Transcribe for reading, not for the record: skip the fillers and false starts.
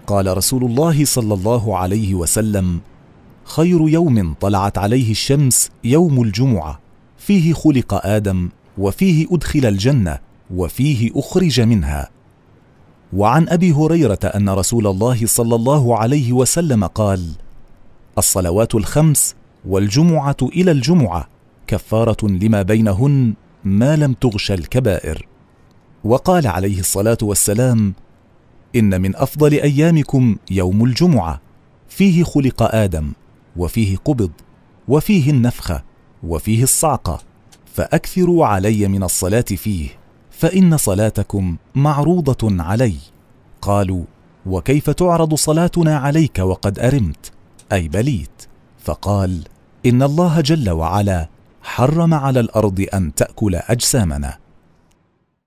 قال رسول الله صلى الله عليه وسلم: خير يوم طلعت عليه الشمس يوم الجمعة، فيه خلق آدم، وفيه أدخل الجنة، وفيه أخرج منها. وعن أبي هريرة أن رسول الله صلى الله عليه وسلم قال: الصلوات الخمس والجمعة إلى الجمعة كفارة لما بينهن ما لم تغش الكبائر. وقال عليه الصلاة والسلام: إن من أفضل أيامكم يوم الجمعة، فيه خلق آدم، وفيه قبض، وفيه النفخة، وفيه الصعقة، فأكثروا علي من الصلاة فيه، فإن صلاتكم معروضة علي. قالوا: وكيف تعرض صلاتنا عليك وقد أرمت، أي بليت؟ فقال: إن الله جل وعلا حرم على الأرض أن تأكل أجسامنا.